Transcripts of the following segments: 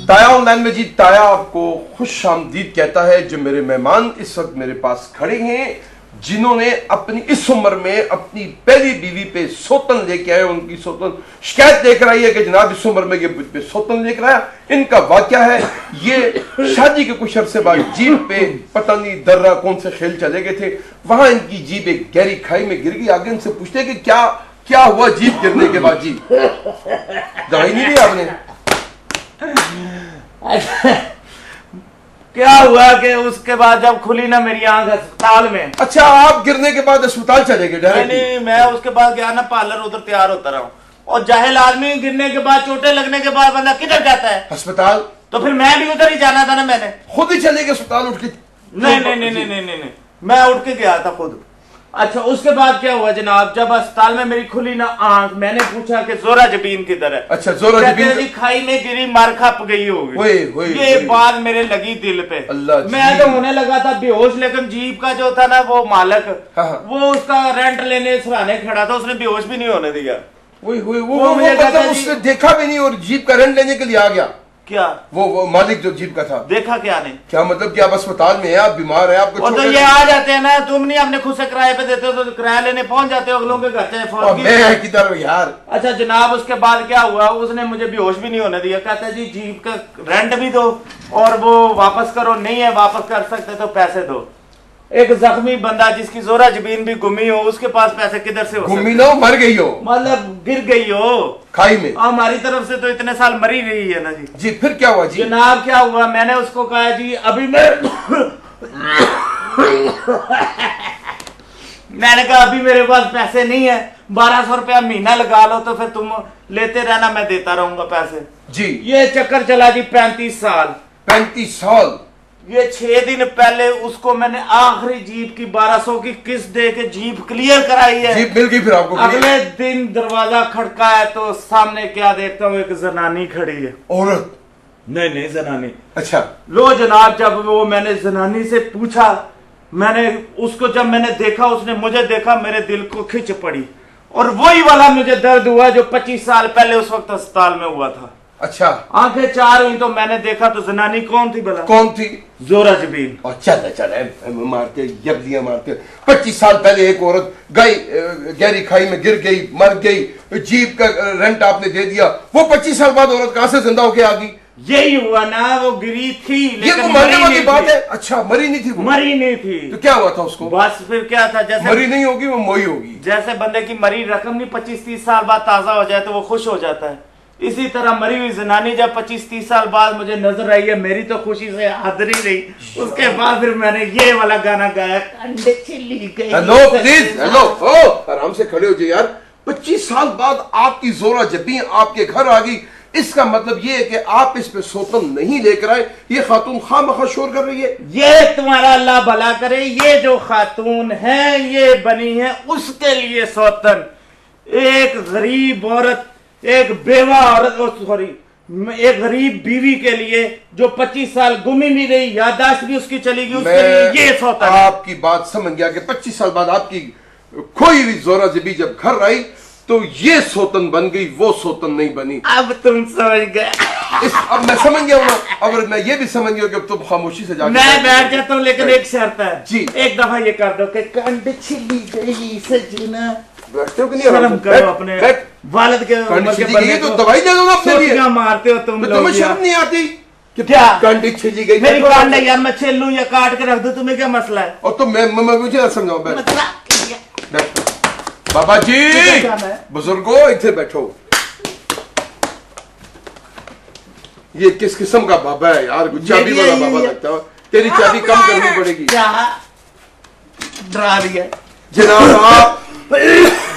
ताया ऑनलाइन में जी ताया आपको खुश आमदीद कहता है। जो मेरे मेहमान इस वक्त मेरे पास खड़े हैं, जिन्होंने अपनी इस उम्र में अपनी पहली बीवी पे सौतन लेके आए, उनकी सौतन शिकायत लेकर आई है कि जनाब इस उम्र में ये पे सौतन लेकर आया। इनका वाक्या है, ये शादी के कुछ अरसे बाद जीप पे पता नहीं दर्रा कौन से खेल चले गए थे, वहां इनकी जीप एक गहरी खाई में गिर गई। आगे इनसे पूछते कि क्या हुआ जीप गिरने के बाद? जी दवाई नहीं दी आपने? क्या हुआ कि उसके बाद जब खुली ना मेरी आंख अस्पताल में। अच्छा, आप गिरने के बाद अस्पताल चले गए? नहीं, मैं उसके बाद गया ना पार्लर, उधर तैयार होता रहा। और जाहिल आदमी गिरने के बाद, चोटें लगने के बाद बंदा किधर जाता है? अस्पताल। तो फिर मैं भी उधर ही जाना था ना। मैंने खुद ही चले गए अस्पताल उठ के? नहीं, मैं उठ के गया था खुद। अच्छा, उसके बाद क्या हुआ जनाब? जब अस्पताल में मेरी खुली ना आंख, मैंने पूछा कि जोरा जबीन किधर है? अच्छा, जोरा जबीन जी खाई में गिरी, मार खप गई होगी। ये बात मेरे लगी दिल पे। मैं तो होने लगा था बेहोश, लेकिन जीप का जो था ना वो मालिक, वो उसका रेंट लेने सराहने खड़ा था, उसने बेहोश भी नहीं होने दिया। वो मतलब उसने देखा भी नहीं और जीप का रेंट लेने के लिए आ गया। क्या वो मालिक जो जीप का था? देखा क्या नहीं? क्या मतलब कि आप अस्पताल में हैं, आप बीमार हैं, आपको तो ये आ जाते हैं ना, तुम नहीं अपने खुद से किराए पे देते हो तो किराया लेने पहुंच जाते हो अगलों के घर से फोन मैं किधर यार। अच्छा जनाब, उसके बाद क्या हुआ? उसने मुझे बेहोश भी नहीं होने दिया। कहता है जी जीप का रेंट भी दो और वो वापस करो। नहीं है वापस कर सकते तो पैसे दो। एक जख्मी बंदा जिसकी जोरा जबीन भी गुमी हो, उसके पास पैसे किधर से हो? गुमी ना हो, मर गई हो, मतलब गिर गई हो खाई में। हमारी तरफ से तो इतने साल मरी रही है ना जी। जी फिर क्या हुआ? जी जनाब क्या हुआ, मैंने उसको कहा जी अभी मैंने कहा अभी मेरे पास पैसे नहीं है, 1200 रुपया महीना लगा लो, तो फिर तुम लेते रहना, मैं देता रहूंगा पैसे। जी ये चक्कर चला जी 35 साल। 35 साल। ये 6 दिन पहले उसको मैंने आखिरी जीप की 1200 की किस्त दे के जीप क्लियर कराई है। जीप मिल गई फिर आपको? अगले दिन दरवाजा खड़का है तो सामने क्या देखता हूँ, एक जनानी खड़ी है। औरत? नहीं जनानी। अच्छा लो जनाब, जब वो मैंने जनानी से पूछा, मैंने उसको जब मैंने देखा, उसने मुझे देखा, मेरे दिल को खिंच पड़ी और वही वाला मुझे दर्द हुआ जो 25 साल पहले उस वक्त अस्पताल में हुआ था। अच्छा, आंखें चार हुई तो मैंने देखा तो जनानी कौन थी भला? कौन थी? जोरा जबीन। और चल मारते जबलियां मारते। 25 साल पहले एक औरत गई, गहरी खाई में गिर गई, मर गई, जीप का रेंट आपने दे दिया, वो 25 साल बाद औरत कहां से जिंदा होके आ गई? यही हुआ ना, वो गिरी थी लेकिन ये तो मरने वाली बात है। अच्छा, मरी नहीं थी वो? मरी नहीं थी। तो क्या हुआ था उसको? बस फिर क्या था, जैसे मरी नहीं होगी वो मोई होगी। जैसे बंदे की मरी रकम नहीं 25-30 साल बाद ताजा हो जाए तो वो खुश हो जाता है, इसी तरह मरी हुई जनानी जब 25-30 साल बाद मुझे नजर आई है, मेरी तो खुशी से हद नहीं रही। उसके बाद फिर मैंने ये वाला गाना गाया, कंडे छिली गई। हेलो प्लीज, हेलो, ओ आराम से खड़े हो जाइए यार। 25 साल बाद आपकी जोरा जबीन आपके घर आ गई, इसका मतलब ये है कि आप इस पे सौतन नहीं लेकर आए। ये खातून खामखा शोर कर रही है। ये तुम्हारा अल्लाह भला करे, ये जो खातून है ये बनी है उसके लिए सौतन। एक गरीब औरत, एक बेवा औरत, सॉरी एक गरीब बीवी के लिए जो 25 साल गुमी भी रही, याददाश्त भी उसकी चली गई, उसके लिए ये सौतन। आपकी बात समझ गया कि 25 साल बाद आपकी खोई हुई जोरा जबी जब घर आई तो ये सौतन बन गई, वो सौतन नहीं बनी। अब तुम समझ गए। अब मैं समझ गया हूँ, अब मैं ये भी समझ गया कि अब तुम खामोशी से जाकर मैं बैठ जाता हूँ, लेकिन एक शर्त है जी। एक दफा ये कर दो कि कंड छिली गई सजना। बैठते हो कि नहीं? शर्म करो अपने वालिद के बंदे को। दवाई दे दो अपने लिए। मारते हो तुम लोग। तुम्हें शर्म नहीं आती कि क्या कंडी छिली गई? मेरी कांड है यार, मैं छील लूं या काट के रख दूं, तुम्हें क्या मसला है? और तो मैं मुझे समझाओ। बाबा जी, बुजुर्गो इधर बैठो। ये किस किस्म का बाबा है यार? चाबी वाला बाबा लगता है। तेरी चाबी कम करनी पड़ेगी। डरा दिया जनाब। आप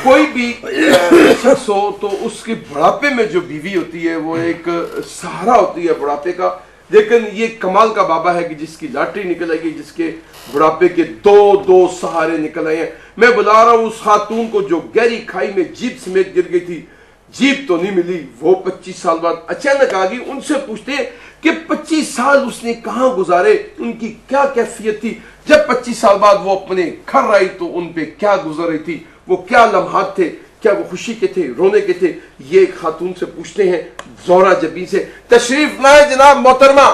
कोई भी शख्स हो तो उसके बुढ़ापे में जो बीवी होती है वो एक सहारा होती है बुढ़ापे का। लेकिन ये कमाल का बाबा है कि जिसकी लॉटरी निकल आई, जिसके बुढ़ापे के दो सहारे निकल आए हैं। मैं बुला रहा हूं उस खातून को जो गहरी खाई में जीप समेत गिर गई थी। जीप तो नहीं मिली, वो 25 साल बाद अचानक आ गई। उनसे पूछते हैं कि 25 साल उसने कहां गुजारे, उनकी क्या कैफियत थी। जब 25 साल बाद वो अपने घर आई तो उन पे क्या गुजर रही थी, वो क्या लम्हात थे, क्या वो खुशी के थे, रोने के थे? ये खातून से पूछते हैं, ज़ोहरा जबीन से। तशरीफ लाए जनाब मोहतरमा।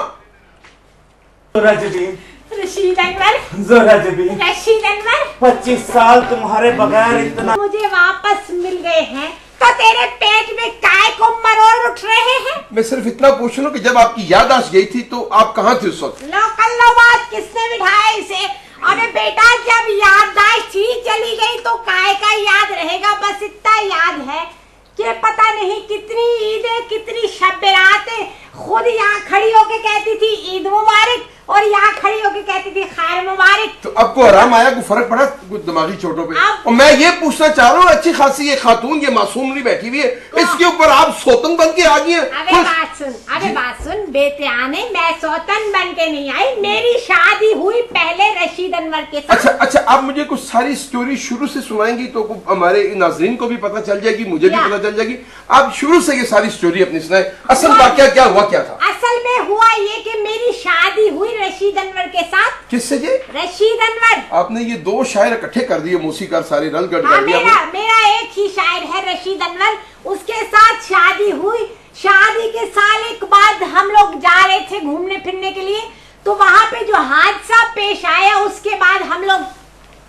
ज़ोहरा जबीन, रशीद अनवर, ज़ोहरा जबीन, रशीद अनवर, 25 साल तुम्हारे बगैर इतना मुझे वापस मिल गए हैं तो तेरे पेट में काय को मरोड़ उठ रहे हैं। मैं सिर्फ इतना पूछ रहा हूँ कि जब आपकी याददाश्त गई थी तो आप कहाँ थे उस वक्त? लो कल्लो बात किसने बिठाया इसे? अबे बेटा, जब याददाश्त ही चली गई तो काय का याद रहेगा? बस इतना याद है कि पता नहीं कितनी ईदें, कितनी शब रातें खुद यहाँ खड़ी होके कहती थी ईद मुबारक, और यहाँ खड़ी होके कहती थी खैर मुबारक। तो आपको आराम आया? कोई फर्क पड़ा कुछ दिमागी चोटों पे? और मैं ये पूछना चाह रहा हूँ, अच्छी खासी ये खातून, ये मासूम नहीं बैठी हुई है, इसके ऊपर आप सौतन बन के आ गई हैं। अबे बात सुन बेतियाने, मैं सौतन बन के नहीं आई, मेरी शादी हुई पहले रशीद अनवर के साथ। अच्छा, आप मुझे कुछ सारी स्टोरी शुरू से सुनाएंगी तो हमारे नाजरीन को भी पता चल जाएगी, मुझे भी पता चल जाएगी। आप शुरू से ये सारी स्टोरी अपनी सुनाए। असल वाकया क्या हुआ, क्या था? असल में हुआ ये कि मेरी शादी हुई रशीद अनवर के साथ। किससे जी? रशीद अनवर। आपने ये दो शायर इकट्ठे कर दिए, मौसीकार सारे रलगढ़ हाँ, कर दिया। मेरा एक ही शायर है रशीद अनवर, उसके साथ शादी हुई। शादी के साल एक बाद हम लोग जा रहे थे घूमने फिरने के लिए, तो वहाँ पे जो हादसा पेश आया उसके बाद हम लोग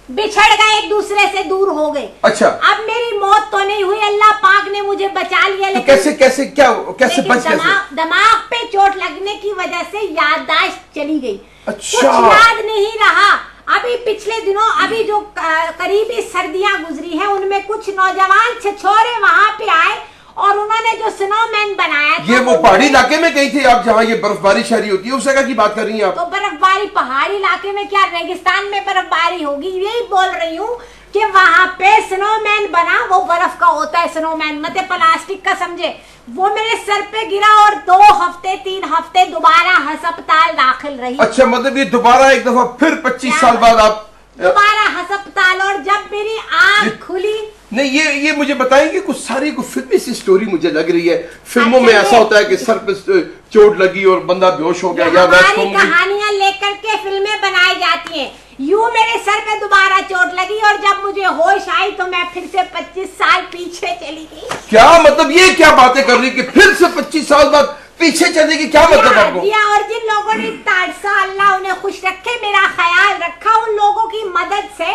बिछड़ गए, एक दूसरे से दूर हो गए। अच्छा, अब मेरी मौत तो नहीं हुई, अल्लाह पाक ने मुझे बचा लिया। तो कैसे बच गए? दिमाग पे चोट लगने की वजह से याददाश्त चली गई। अच्छा, कुछ याद नहीं रहा। अभी पिछले दिनों अभी जो करीबी सर्दियां गुजरी हैं उनमें कुछ नौजवान छछोरे वहां पे आए और उन्होंने जो स्नोमैन बनाया था। ये वो पहाड़ी इलाके में गई थी आप, जहाँ ये बर्फबारी शहरी होती है, उस जगह की बात कर रही हैं आप? तो बर्फबारी पहाड़ी इलाके में क्या, रेगिस्तान में बर्फबारी होगी? यही बोल रही हूँ कि वहां पे स्नोमैन बना, वो बर्फ का होता है स्नोमैन, मतलब प्लास्टिक का समझे। वो मेरे सर पे गिरा और 2 हफ्ते 3 हफ्ते दोबारा अस्पताल दाखिल रही। अच्छा, मतलब ये दोबारा एक दफा फिर 25 साल बाद आप दोबारा अस्पताल, और जब मेरी आँख खुली। नहीं, ये मुझे बताएंगे कुछ सारी को फिल्मी सी स्टोरी मुझे लग रही है। फिल्मों में ऐसा होता है कि सर पे चोट लगी और बंदा बेहोश हो गया, या कहानियां लेकर के फिल्में बनाई जाती हैं। यूं मेरे सर पे दोबारा चोट लगी और जब मुझे होश आई तो मैं फिर से 25 साल पीछे चली गई। क्या मतलब, ये क्या बातें कर रही कि फिर से 25 साल बाद पीछे चलने की क्या मतलब आपको? और जिन लोगों ने तारसा, अल्लाह उन्हें खुश रखे, मेरा ख्याल रखा, उन लोगों की मदद से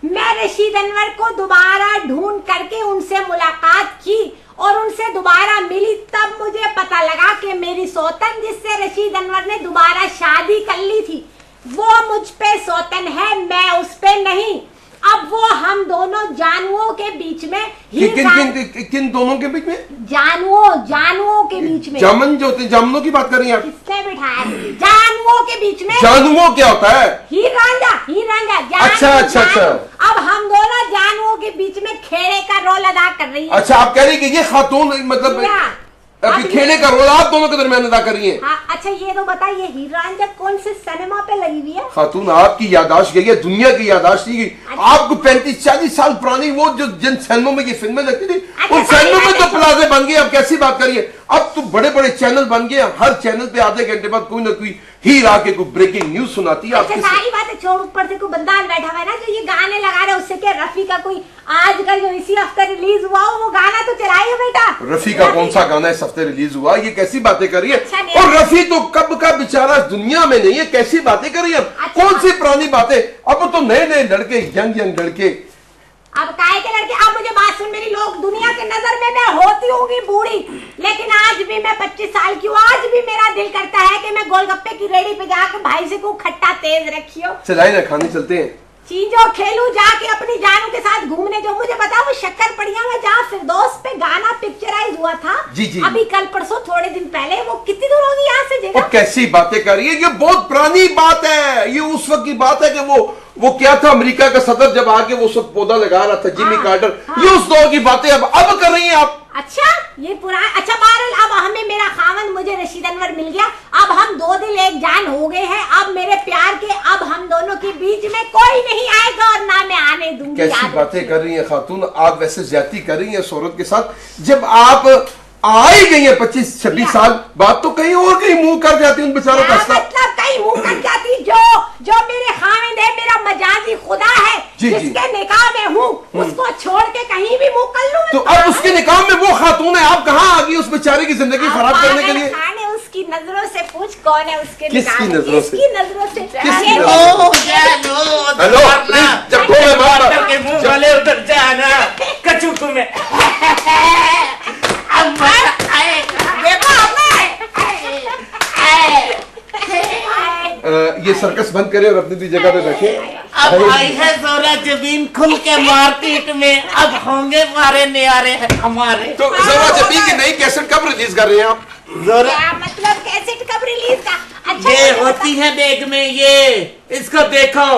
मैं रशीद अनवर को दोबारा ढूंढ करके उनसे मुलाकात की और उनसे दोबारा मिली। तब मुझे पता लगा कि मेरी सौतन, जिससे रशीद अनवर ने दोबारा शादी कर ली थी, वो मुझ पे सौतन है, मैं उस पे नहीं। अब वो हम दोनों जानुओं के बीच में, किन दोनों के बीच में? जानुओं के बीच में। जामन जो होते, जामनों की बात कर रही हैं आप? किसने बिठाया? जानुओं के बीच में। जानुओं क्या होता है? हीर रांझा। अच्छा। अब हम दोनों जानुओं के बीच में खेड़े का रोल अदा कर रही है। अच्छा, आप कह रही कि ये खातून मतलब अभी खेले का रोल आप दोनों के दरमियान अदा कर रही है। हाँ, अच्छा ये तो बताइए हीर रांझा कौन से सिनेमा पे लगी हुई है? खातून, आपकी यादाश्त गई है, दुनिया की यादाश्त नहीं गई। अच्छा। आपको 35-40 साल पुरानी वो जो जिन फिल्मों में ये फिल्में लगती थी, अच्छा, उन फिल्मों में तो प्लाजे बन गए। अब कैसी बात करिए, अब तो बड़े बड़े चैनल बन गए, हर चैनल पे आधे घंटे बाद कोई ना कोई हीर आके कोई ब्रेकिंग न्यूज सुनाती है। अच्छा, सारी बातें छोड़, ऊपर से कोई बंदा बैठा हुआ है ना जो ये गाने लगा रहे, उससे क्या रफी का कोई आज का जो इसी हफ्ते रिलीज हुआ वो गाना तो चलाइए बेटा। रफी का कौन सा गाना इस हफ्ते रिलीज हुआ? ये कैसी बातें कर रही है? अच्छा, और रफी तो कब का बेचारा दुनिया में नहीं है, कैसी बातें कर रही है? अच्छा, कौन सी पुरानी बातें? अब तो नए नए लड़के, यंग लड़के। अब काय के लड़के, अब मुझे बात सुन, मेरी लोग दुनिया के नजर में मैं होती होगी बूढ़ी, लेकिन आज भी मैं 25 साल की हूँ। आज भी मेरा दिल करता है कि मैं गोलगप्पे की रेडी पे जाकर भाई से को खट्टा तेज रखियो, चलाए ना, खाने चलते हैं, चीजों खेलू, जाके अपनी जानू के साथ घूमने। जो मुझे पता वो शक्कर पड़िया में जहाँ फिरदौस पे गाना पिक्चराइज हुआ था, जी। अभी कल परसों थोड़े दिन पहले, वो कितनी दूर होगी यहाँ से जगह? कैसी बातें कर रही है, ये बहुत पुरानी बात है। ये उस वक्त की बात है कि वो क्या था, अमेरिका का सदर जब आके वो सब पौधा लगा रहा था, जिमी कार्टर। ये उस दौर की बातें अब कर रही हैं आप। अच्छा, ये पुराना। अच्छा बहरहाल, अब हमें मेरा खावन, मुझे रशीद अनवर मिल गया, अब हम 2 दिल एक जान हो गए हैं। अब मेरे प्यार के, अब हम दोनों के बीच में कोई नहीं आएगा और ना मैं आने दूंगी। कैसी बातें कर रही हैं खातून, आप वैसे ज्यादती कर रही हैं इस औरत के साथ। जब आप आ ही गई है 25-26 साल, बात तो कहीं और कहीं मुंह कर जाती उन बेचारों का। मतलब कहीं मुंह कर जाती, जो मेरे खामिद है, मेरा मजाजी खुदा है, जिसके निकाह में हूँ, उसको छोड़ के कहीं भी मुंह कर लूं। तो अब उसके निकाह में वो खातून है, आप कहाँ आ गई उस बेचारे की जिंदगी खराब करने के लिए? उसकी नजरों से पूछ, कौन है उसके? किसकी नजरों से? किसकी नजरों से? हेलो, जब तो मैं मार करके मुंह वाले उधर जाना कचू तुम्हें। ये सर्कस बंद करें और अपनी भी जगह पे रखें। अब आई है जोरा जबीन खुल के मार्केट में, अब होंगे मारे नियारे हैं हमारे। तो जोरा जबीन की नई कैसेट कब रिलीज कर रहे हैं आप? जोरा मतलब कैसेट कब रिलीज का? अच्छा, ये होती है बैग में, ये इसको देखो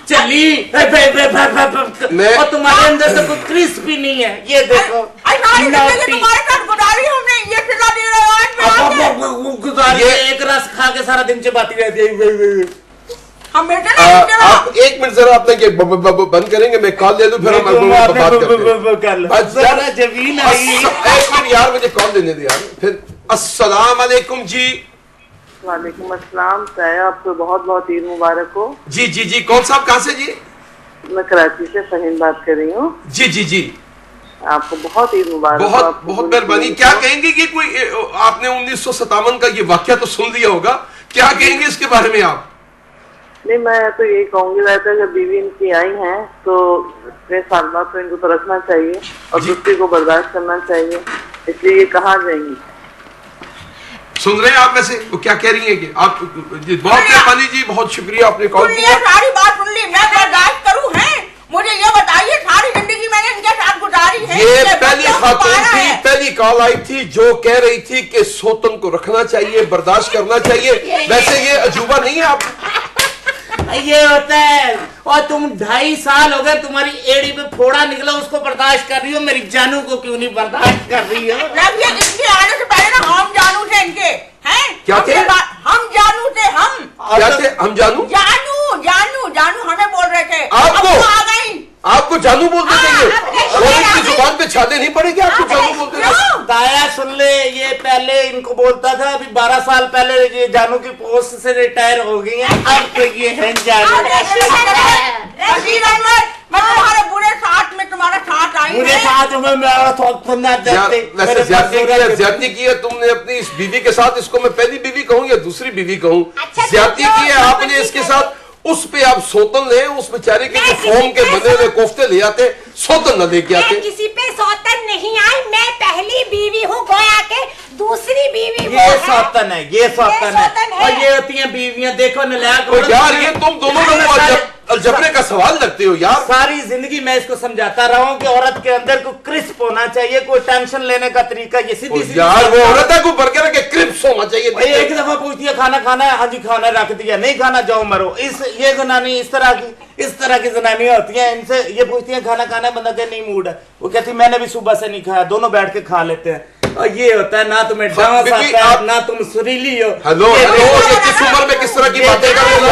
चली और तुम्हारे अंदर तो कोई क्रिस्प भी नहीं है, ये देखो। गुजारिए एक रस खा के सारा दिन चबाती रहती है। आप 1 मिनट जरा अपने के बंद करेंगे, मैं कॉल ले लूं, फिर हम बात करते हैं। जमीन 1 मिनट यार, मुझे कॉल देने दे यार। फिर अस्सलाम वालेकुम जी। वालेकुम अस्सलाम। आपको बहुत बहुत ईद मुबारक हो। जी जी जी, कौन साहब कहाँ से जी? मैं कराची से फहीम बात कर रही हूँ। जी जी जी, आपको बहुत ईद मुबारक। बहुत बहुत मेहरबानी। क्या कहेंगे कि कोई आपने 1957 का ये वाकया तो सुन लिया होगा, क्या कहेंगे इसके बारे में आप? नहीं, मैं तो यही कहूंगी, वैसे जब बीवी इनकी आई हैं तो 6 साल बाद तो इनको तो रखना चाहिए और दूसरे को बर्दाश्त करना चाहिए, इसलिए ये कहाँ जाएंगी। सुन रहे हैं आप? वैसे वो क्या कह रही हैं कि आप? बहुत मेहरबानी जी, बहुत शुक्रिया, आपने कॉल किया। सारी बात सुन ली, मैं बर्दाश्त करूं? हैं, मुझे ये बताइए, सारी जिंदगी मैंने इनके साथ गुजारी है। ये पहली खातून थी, पहली कॉल आई थी जो कह रही थी कि सोतन को रखना चाहिए, बर्दाश्त करना चाहिए। वैसे ये अजूबा नहीं है आप? ये होता है, और तुम 2.5 साल हो गए, तुम्हारी एड़ी पे फोड़ा निकला, उसको बर्दाश्त कर रही हो, मेरी जानू को क्यों नहीं बर्दाश्त कर रही हो? इसके आने से पहले ना हम जानू थे इनके, हैं? क्या थे? हम जानू थे, हम क्या थे? हम जानू जानू हमें बोल रहे थे। आपको आ गई, आपको जानू बोलते थे? इसकी जुबान पे छाते नहीं पड़ेगी आपको जानू बोलते थे? दाया सुन ले, ये पहले इनको बोलता था, अभी 12 साल पहले ये जानू की पोस्ट से रिटायर हो गई है, अब तो ये है जानू। रशीद अनवर, मैं तुम्हारे बुरे साथ में तुम्हारा साथ आई। बुरे साथ में वैसे ज्यादती की है तुमने अपनी इस बीवी के साथ। इसको मैं पहली बीवी कहूँ या दूसरी बीवी कहूँ? ज्यादती की है आपने इसके साथ। उस पे आप सोतन ले, उस बेचारे के जो फोम के बने हुए कोफ्ते ले आते, सोतन न लेके आते। किसी पे सोतन नहीं आई, मैं पहली बीवी हूँ, गोया के दूसरी बीवी ये सोतन है, ये सोतन है। और ये होती हैं बीवियां, देखो नलायक। तो यार ये तुम दोनों लोग अलजबरे का सवाल लगते हो यार। सारी जिंदगी मैं इसको समझाता रहा हूँ कि औरत के अंदर को क्रिस्प होना चाहिए, कोई टेंशन लेने का तरीका ये सीधी यार वो औरत है को बर्गर के क्रिस्प होना चाहिए। एक दफा पूछती है खाना खाना है, हाँ जी खाना, रख दिया, नहीं खाना जाओ मरो। ये जनानी इस तरह की जनानियां होती हैं, इनसे ये पूछती है खाना खाना, बंदा के नहीं मूड है, वो कहती मैंने भी सुबह से नहीं खाया, दोनों बैठ के खा लेते हैं। और ये होता है ना तुम्हें डांस आता है, ना तुम सुरीली हो। हेलो ये किस उम्र में किस तरह की बातें कर रहे हो?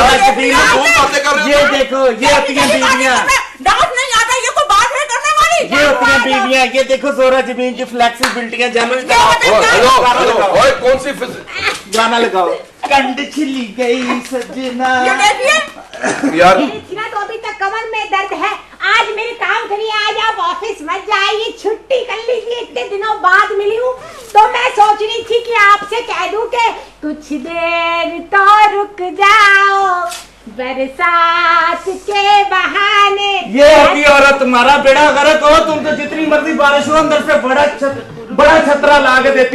ये देखो, ये होती हैं बीवियां। डांस नहीं आता, ये कोई बात है करने वाली? ये होती हैं बीवियां। ये देखो जोरा जबीन की फ्लेक्सिबिलिटी, जानू हेलो कौन सी गाना लगाओ, कंड छिली गई सजना। यार तो अभी तक कमर में दर्द है, आज मेरे काम करिए, आज आप ऑफिस मत जाइए, छुट्टी कर लीजिए, इतने दिनों बाद मिली हूँ। तो मैं सोच रही थी कि आपसे कह दूं कि कुछ देर तो रुक जाओ, बरसात के बहाने। ये होती औरत, तुम्हारा बेड़ा गर्क हो, तुम तो जितनी मर्जी बारिश हो अंदर से बड़ा छतरा ला के देती।